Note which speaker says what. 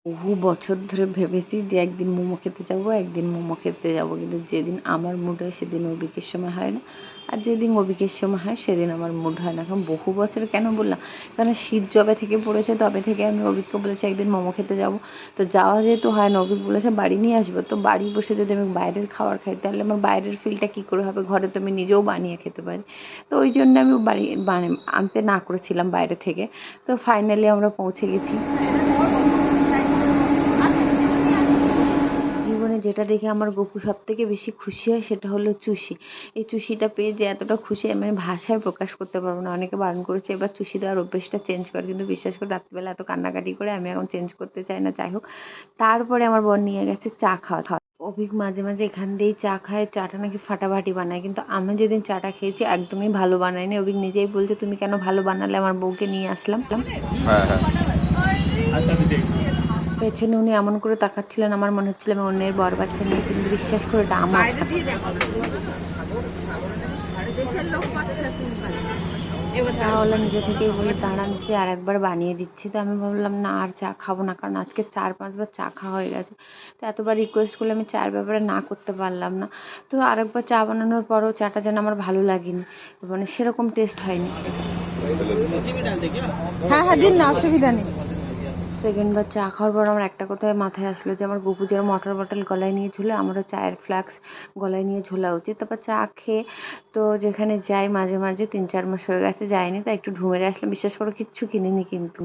Speaker 1: বহু বছর ধরে ভেবেছি যে একদিন মোমো খেতে যাবো, একদিন মোমো খেতে যাবো, কিন্তু যেদিন আমার মুড হয় সেদিন অভিকের সময় হয় না, আর যেদিন অভিকের সময় হয় সেদিন আমার মুড হয় না। কারণ বহু বছর কেন বললাম, কারণ শীত যবে থেকে পড়েছে তবে থেকে আমি অভিককে বলেছি একদিন মোমো খেতে যাবো। তো যাওয়া যেহেতু হয় না, অভিক বলেছে বাড়ি নিয়ে আসবো, তো বাড়ি বসে যদি আমি বাইরের খাবার খাই তাহলে আমার বাইরের ফিলটা কী করে হবে, ঘরে তো আমি নিজেও বানিয়ে খেতে পারি। তো ওই জন্য আমি বাড়ি আনতে না করেছিলাম বাইরে থেকে। তো ফাইনালি আমরা পৌঁছে গেছি। জীবনে যেটা দেখে আমার গপু সবথেকে বেশি খুশি হয় সেটা হলো চুষি। এই চুষিটা পেয়ে যে এতটা খুশি আমি ভাষায় প্রকাশ করতে পারবো না। অনেকে বারণ করেছে এবার চুষি দেওয়ার অভ্যেসটা চেঞ্জ কর, কিন্তু বিশ্বাস করে রাত্রিবেলা এত কান্নাকাটি করে আমি এখন চেঞ্জ করতে চাই না। যাই হোক, তারপরে আমার বোন নিয়ে গেছে চা খাওয়া। অভিক মাঝে মাঝে এখান দিয়েই চা খায়, চাটা নাকি ফাটাফাটি বানায়, কিন্তু আমি যেদিন চাটা খেয়েছি একদমই ভালো বানায়নি। অভিক নিজেই বলছে তুমি কেন ভালো বানালে, আমার বউকে নিয়ে আসলাম।
Speaker 2: হ্যাঁ হ্যাঁ আচ্ছা আমি দেখি।
Speaker 1: পেছনে উনি এমন করে তাকাচ্ছিলেন, আমার মনে হচ্ছিল আমি অন্যের বর বাচ্চা নিয়ে, কিন্তু বিশ্বাস করে এটা আমার। চাওয়ালা নিজে থেকেই বলে দাঁড়ান যে আর একবার বানিয়ে দিচ্ছি। তো আমি ভাবলাম না আর চা খাবো না, কারণ আজকে 4-5 বার চা খাওয়া হয়ে গেছে। তো এতবার রিকোয়েস্ট করলে আমি চায়ের ব্যাপারে না করতে পারলাম না। তো আরেকবার চা বানানোর পরও চাটা যেন আমার ভালো লাগেনি, মানে সেরকম টেস্ট হয়নি।
Speaker 3: হ্যাঁ হ্যাঁ দিন না, অসুবিধা নেই।
Speaker 1: সেকেন্ড বার চা খাওয়ার পর আমার একটা কথায় মাথায় আসলো যে আমার গপু যেরকম ওয়াটার বটল গলায় নিয়ে ঝুলে, আমারও চায়ের ফ্লাক্স গলায় নিয়ে ঝোলা উচিত। তারপর চা খেয়ে তো যেখানে যাই মাঝে মাঝে 3-4 মাস হয়ে গেছে যাইনি, তাই একটু ঢুমেরে আসলাম। বিশ্বাস করো কিচ্ছু কিনিনি কিন্তু।